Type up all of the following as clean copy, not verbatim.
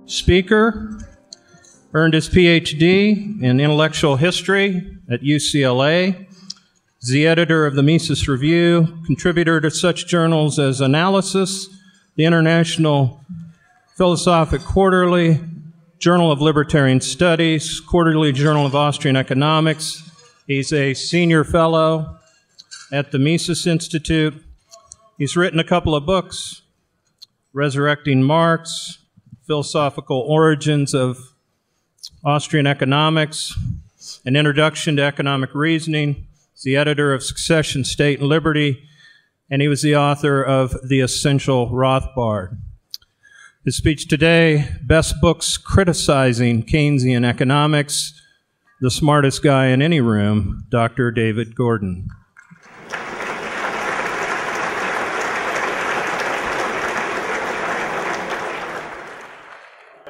speaker, earned his PhD in intellectual history at UCLA. He's the editor of the Mises Review, contributor to such journals as Analysis, the International Philosophic Quarterly, Journal of Libertarian Studies, Quarterly Journal of Austrian Economics. He's a senior fellow at the Mises Institute. He's written a couple of books, Resurrecting Marx, Philosophical Origins of Austrian Economics, An Introduction to Economic Reasoning. He's the editor of Succession, State, and Liberty, and he was the author of The Essential Rothbard. His speech today, best books criticizing Keynesian economics, the smartest guy in any room, Dr. David Gordon.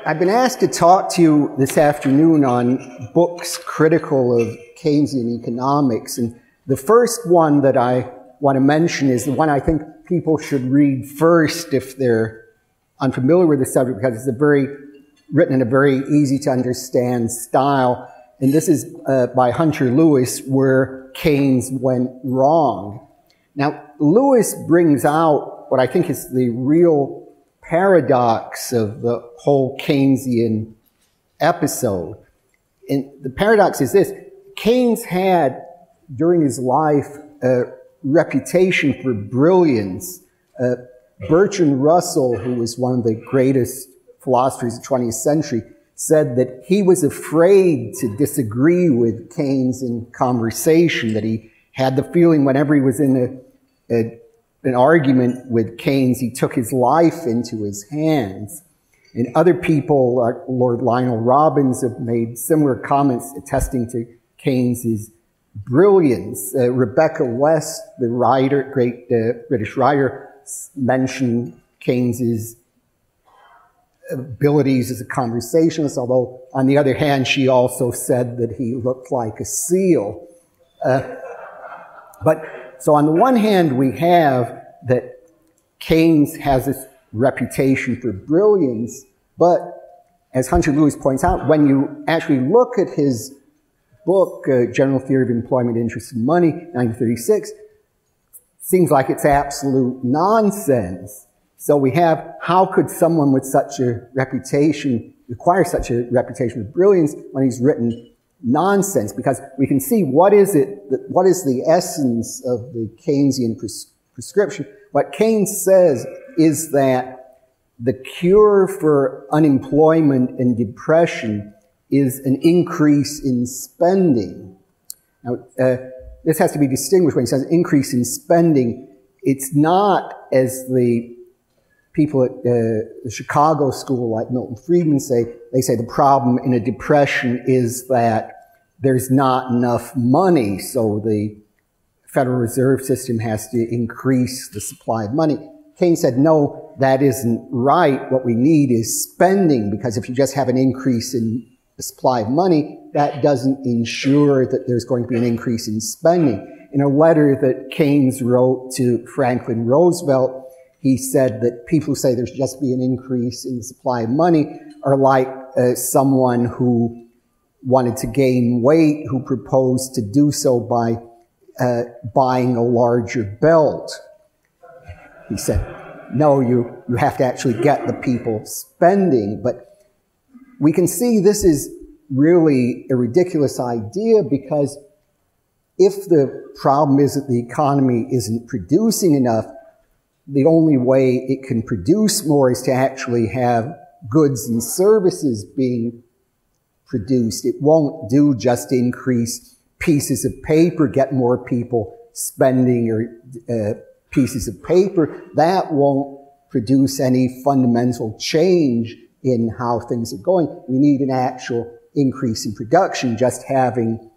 I've been asked to talk to you this afternoon on books critical of Keynesian economics, and the first one that I want to mention is the one I think people should read first if they're unfamiliar with the subject, because it's written in a very easy to understand style. And this is by Hunter Lewis, Where Keynes Went Wrong. Now, Lewis brings out what I think is the real paradox of the whole Keynesian episode. And the paradox is this: Keynes had, during his life, a reputation for brilliance. Bertrand Russell, who was one of the greatest philosophers of the 20th century, said that he was afraid to disagree with Keynes in conversation, that he had the feeling whenever he was in an argument with Keynes, he took his life into his hands. And other people, like Lord Lionel Robbins, have made similar comments attesting to Keynes's brilliance. Rebecca West, the writer, great British writer, mentioned Keynes's abilities as a conversationalist, although on the other hand, she also said that he looked like a seal. So on the one hand, we have that Keynes has this reputation for brilliance, but as Hunter Lewis points out, when you actually look at his book, General Theory of Employment, Interest, and Money, 1936, seems like it's absolute nonsense. So we have, how could someone with such a reputation acquire such a reputation of brilliance when he's written nonsense? Because we can see what is the essence of the Keynesian prescription. What Keynes says is that the cure for unemployment and depression is an increase in spending. Now, this has to be distinguished when he says increase in spending. It's not, as the people at the Chicago school like Milton Friedman say, they say the problem in a depression is that there's not enough money, so the Federal Reserve System has to increase the supply of money. Keynes said, no, that isn't right. What we need is spending, because if you just have an increase in the supply of money, that doesn't ensure that there's going to be an increase in spending. In a letter that Keynes wrote to Franklin Roosevelt, he said that people who say there should just be an increase in the supply of money are like someone who wanted to gain weight, who proposed to do so by buying a larger belt. He said, no, you have to actually get the people spending. But we can see this is really a ridiculous idea, because if the problem is that the economy isn't producing enough, the only way it can produce more is to actually have goods and services being produced. It won't do just increase pieces of paper, get more people spending or pieces of paper. That won't produce any fundamental change in how things are going. We need an actual increase in production. Just having,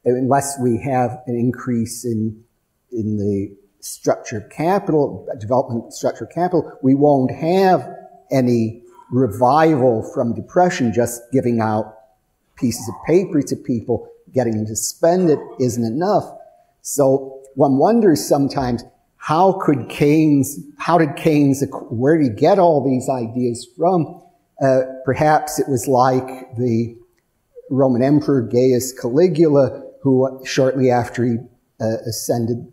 unless we have an increase in the structure of capital, development structure of capital, we won't have any revival from depression. Just giving out pieces of paper to people, getting them to spend it isn't enough. So one wonders sometimes, where did Keynes, where did he get all these ideas from? Perhaps it was like the Roman Emperor Gaius Caligula, who shortly after he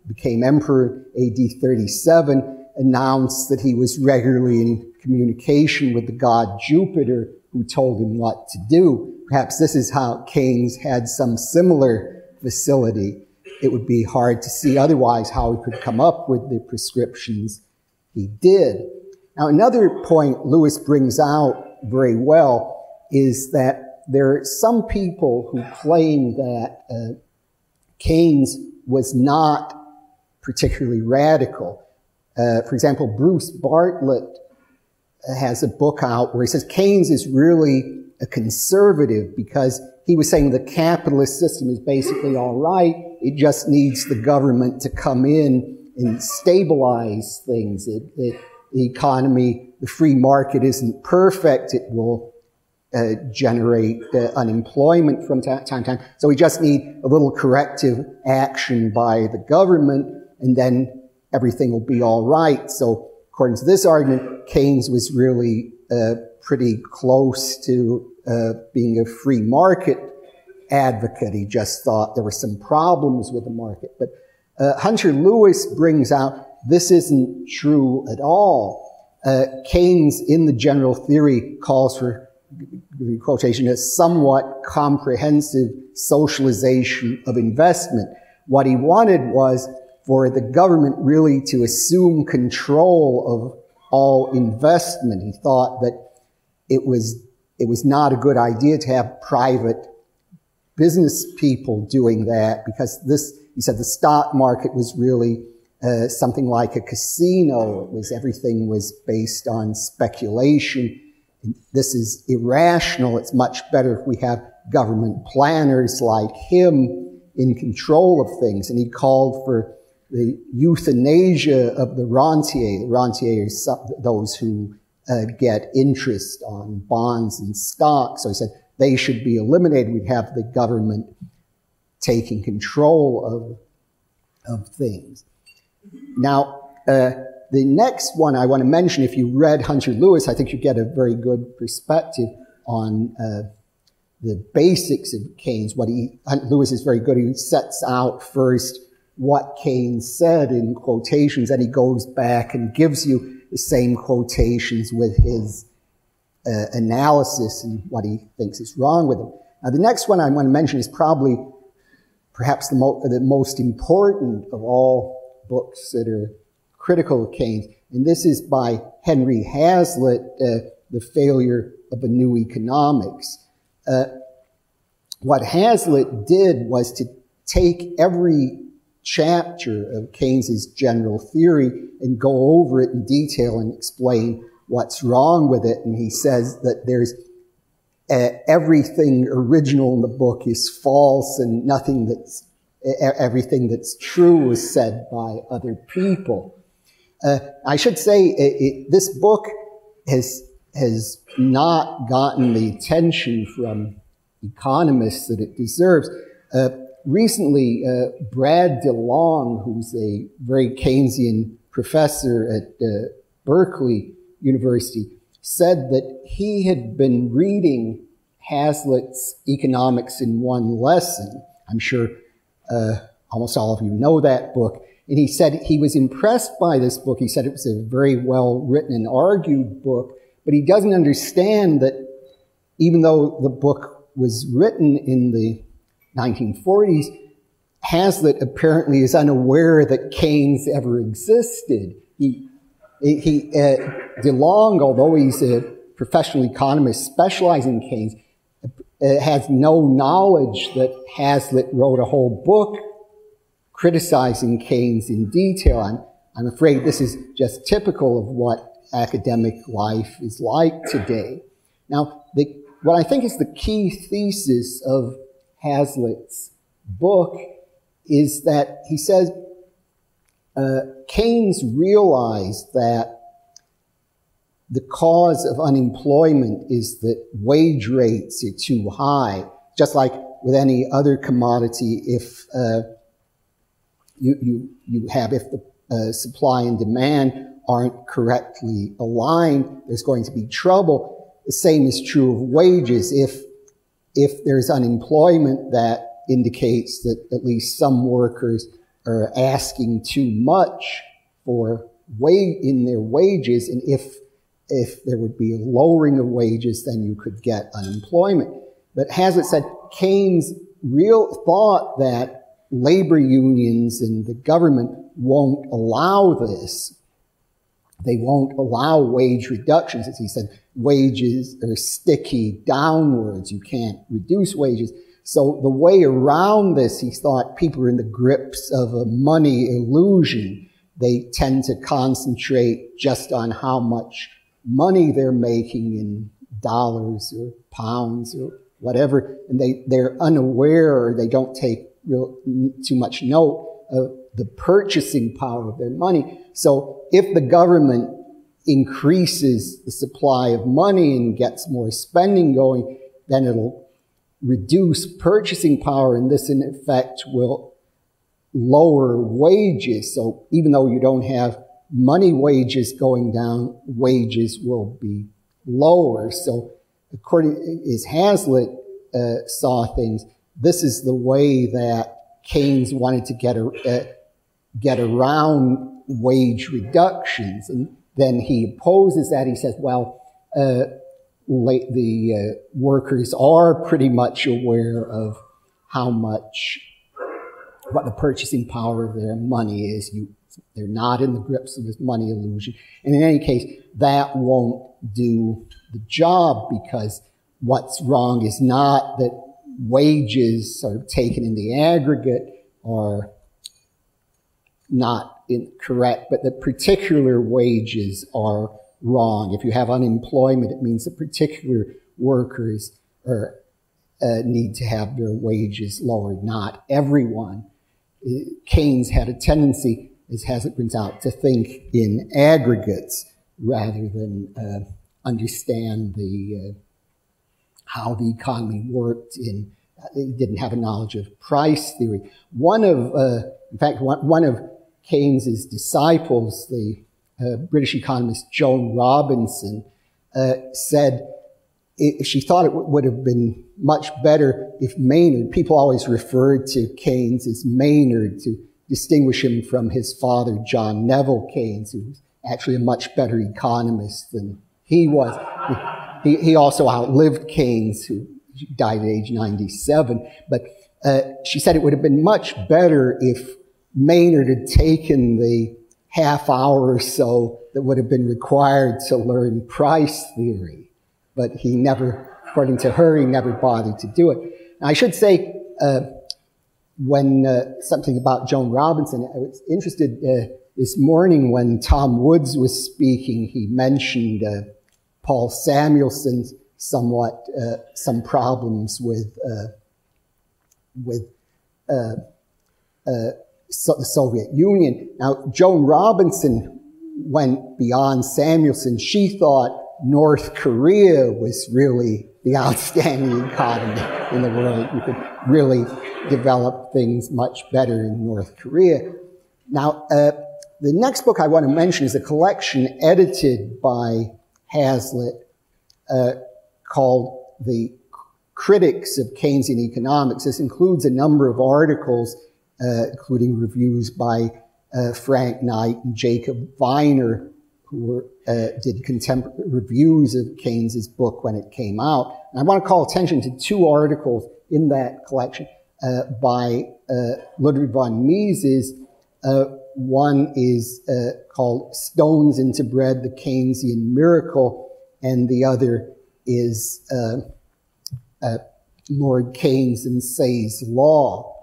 became emperor, AD 37, announced that he was regularly in communication with the god Jupiter, who told him what to do. Perhaps this is how Keynes had some similar facility. It would be hard to see otherwise how he could come up with the prescriptions he did. Now, another point Lewis brings out very well is that there are some people who claim that Keynes was not particularly radical. For example, Bruce Bartlett has a book out where he says Keynes is really a conservative because he was saying the capitalist system is basically all right. It just needs the government to come in and stabilize things. The economy, the free market isn't perfect. It will generate unemployment from time to time. So we just need a little corrective action by the government, and then everything will be all right. So according to this argument, Keynes was really pretty close to being a free market advocate. He just thought there were some problems with the market. But Hunter Lewis brings out this isn't true at all. Keynes, in the general theory, calls for, quotation, a somewhat comprehensive socialization of investment. What he wanted was for the government really to assume control of all investment. He thought that it was not a good idea to have private business people doing that because this, he said, the stock market was really something like a casino. Everything was based on speculation. This is irrational. It's much better if we have government planners like him in control of things. And he called for the euthanasia of the rentier. The rentiers are those who get interest on bonds and stocks. So he said they should be eliminated. We'd have the government taking control of things. Now, the next one I want to mention, if you read Hunter Lewis, I think you get a very good perspective on the basics of Keynes. Lewis is very good. He sets out first what Keynes said in quotations, and he goes back and gives you the same quotations with his analysis and what he thinks is wrong with them. Now, the next one I want to mention is probably perhaps the most important of all books that are critical of Keynes, and this is by Henry Hazlitt, The Failure of a New Economics. What Hazlitt did was to take every chapter of Keynes's general theory and go over it in detail and explain what's wrong with it. And he says that there's everything original in the book is false and everything that's true was said by other people. I should say this book has not gotten the attention from economists that it deserves. Recently, Brad DeLong, who's a very Keynesian professor at Berkeley University, said that he had been reading Hazlitt's Economics in One Lesson. I'm sure almost all of you know that book. And he said he was impressed by this book. He said it was a very well-written and argued book, but he doesn't understand that even though the book was written in the 1940s, Hazlitt apparently is unaware that Keynes ever existed. DeLong, although he's a professional economist specializing in Keynes, has no knowledge that Hazlitt wrote a whole book criticizing Keynes in detail. I'm afraid this is just typical of what academic life is like today. Now, what I think is the key thesis of Hazlitt's book is that he says Keynes realized that the cause of unemployment is that wage rates are too high. Just like with any other commodity, if if the supply and demand aren't correctly aligned, there's going to be trouble. the same is true of wages. If there's unemployment, that indicates that at least some workers are asking too much for in their wages, and if there would be a lowering of wages, then you could get unemployment. But Hazlitt said Keynes thought that labor unions and the government won't allow this. They won't allow wage reductions. As he said, wages are sticky downwards. You can't reduce wages. So the way around this, he thought people are in the grips of a money illusion. They tend to concentrate just on how much money they're making in dollars or pounds or whatever, and they're unaware, or they don't take too much note of the purchasing power of their money. So if the government increases the supply of money and gets more spending going, then it'll reduce purchasing power, and this in effect will lower wages. So even though you don't have money wages going down, wages will be lower. So according as Hazlitt saw things, this is the way that Keynes wanted to get around wage reductions. And then he opposes that. He says, well, the workers are pretty much aware of what the purchasing power of their money is. They're not in the grips of this money illusion. And in any case, that won't do the job, because what's wrong is not that wages sort of taken in the aggregate are not incorrect, but the particular wages are wrong. If you have unemployment, it means that particular workers need to have their wages lowered, not everyone. Keynes had a tendency, as Hazlitt brings out, to think in aggregates rather than understand how the economy worked. He didn't have a knowledge of price theory. In fact, one of Keynes's disciples, the British economist Joan Robinson, said she thought it would have been much better if Maynard, people always referred to Keynes as Maynard to distinguish him from his father, John Neville Keynes, who was actually a much better economist than he was. He also outlived Keynes, who died at age 97. But she said it would have been much better if Maynard had taken the half hour or so that would have been required to learn price theory. But he never, according to her, he never bothered to do it. Now, I should say, something about Joan Robinson, I was interested this morning when Tom Woods was speaking, he mentioned Paul Samuelson's some problems with the Soviet Union. Now, Joan Robinson went beyond Samuelson. She thought North Korea was really the outstanding economy in the world. You could really develop things much better in North Korea. Now, the next book I want to mention is a collection edited by Hazlitt called The Critics of Keynesian Economics. This includes a number of articles, including reviews by Frank Knight and Jacob Viner, who did contemporary reviews of Keynes's book when it came out. And I want to call attention to two articles in that collection by Ludwig von Mises. One is called Stones into Bread, the Keynesian Miracle, and the other is Lord Keynes and Say's Law.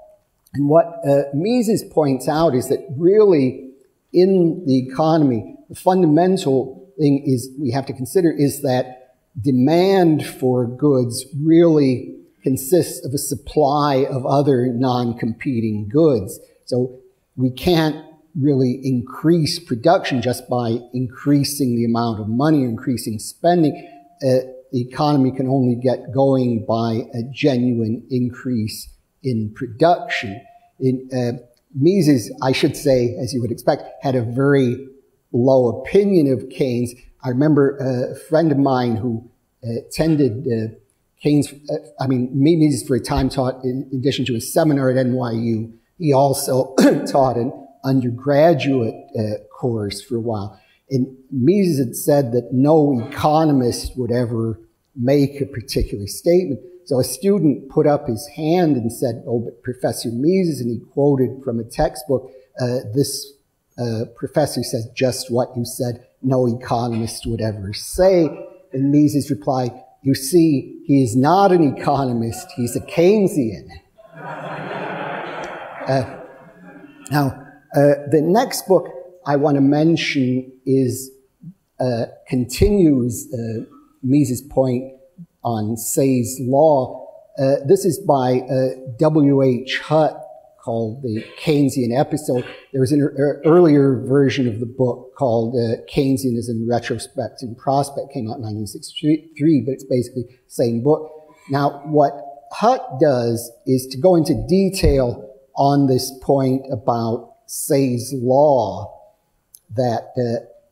And what Mises points out is that really in the economy, the fundamental thing we have to consider is that demand for goods really consists of a supply of other non-competing goods. So we can't really increase production just by increasing the amount of money, increasing spending. The economy can only get going by a genuine increase in production. Mises, I should say, as you would expect, had a very low opinion of Keynes. I remember a friend of mine who attended Keynes, Mises for a time taught, in addition to a seminar at NYU, he also taught an undergraduate course for a while. And Mises had said that no economist would ever make a particular statement. So a student put up his hand and said, "Oh, but Professor Mises," and he quoted from a textbook, this professor says just what you said no economist would ever say. And Mises replied, "You see, he is not an economist, he's a Keynesian." The next book I want to mention is continues Mises' point on Say's law. This is by W.H. Hutt, called The Keynesian Episode. There was an earlier version of the book called Keynesianism, Retrospect and Prospect, came out in 1963, but it's basically the same book. Now, what Hutt does is to go into detail on this point about Say's law, that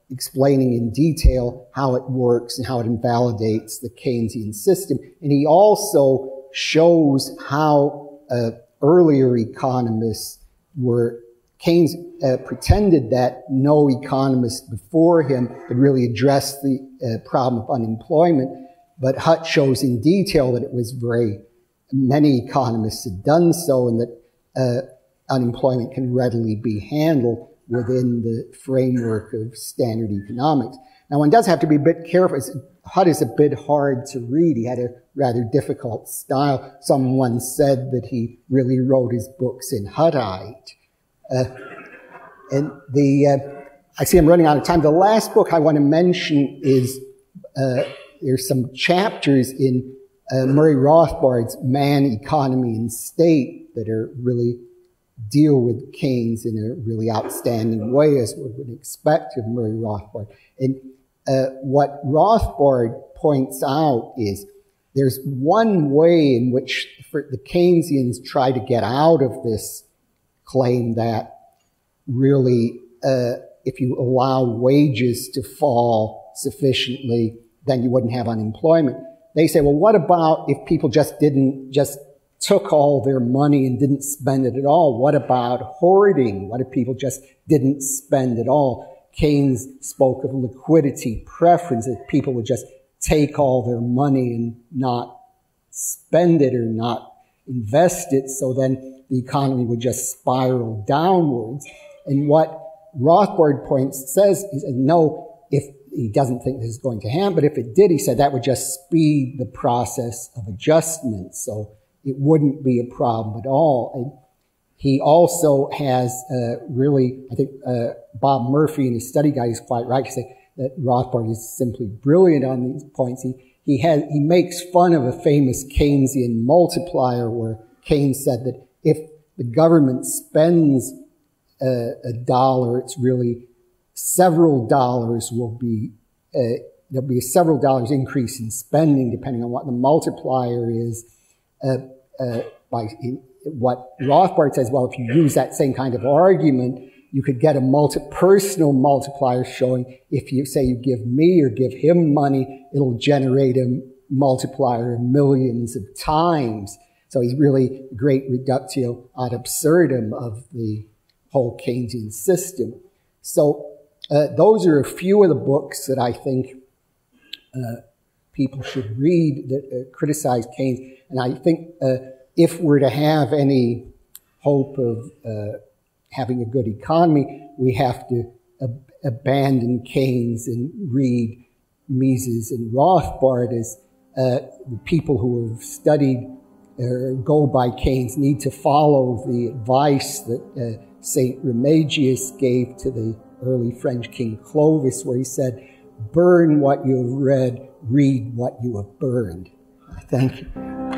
explaining in detail how it works and how it invalidates the Keynesian system. And he also shows how earlier economists Keynes pretended that no economist before him had really addressed the problem of unemployment, but Hutt shows in detail that it was many economists had done so, and that unemployment can readily be handled within the framework of standard economics. Now, one does have to be a bit careful. Hutt is a bit hard to read. He had a rather difficult style. Someone said that he really wrote his books in Huttite. I see I'm running out of time. The last book I want to mention is, there's some chapters in Murray Rothbard's Man, Economy, and State that are really deal with Keynes in a really outstanding way, as one would expect of Murray Rothbard. And what Rothbard points out is there's one way in which the Keynesians try to get out of this claim that really if you allow wages to fall sufficiently, then you wouldn't have unemployment. They say, well, what about if people just took all their money and didn't spend it at all? What about hoarding? What if people just didn't spend it all? Keynes spoke of liquidity preference, that people would just take all their money and not spend it or not invest it, so then the economy would just spiral downwards. And what Rothbard says is, no, if he doesn't think this is going to happen, but if it did, he said that would just speed the process of adjustment, so it wouldn't be a problem at all. And he also has really, I think Bob Murphy in his study guide is quite right to say that Rothbard is simply brilliant on these points. He makes fun of a famous Keynesian multiplier where Keynes said that if the government spends $1, it's really several dollars will be, there'll be a several dollars increase in spending depending on what the multiplier is. What Rothbard says, well, if you use that same kind of argument, you could get a personal multiplier showing if you say you give me or give him money, it'll generate a multiplier of millions of times. So he's really a great reductio ad absurdum of the whole Keynesian system. So those are a few of the books that I think people should read that criticize Keynes. And I think if we're to have any hope of having a good economy, we have to abandon Keynes and read Mises and Rothbard, as the people who have studied or go by Keynes need to follow the advice that St. Remigius gave to the early French king Clovis, where he said, "Burn what you have read, read what you have burned." Thank you.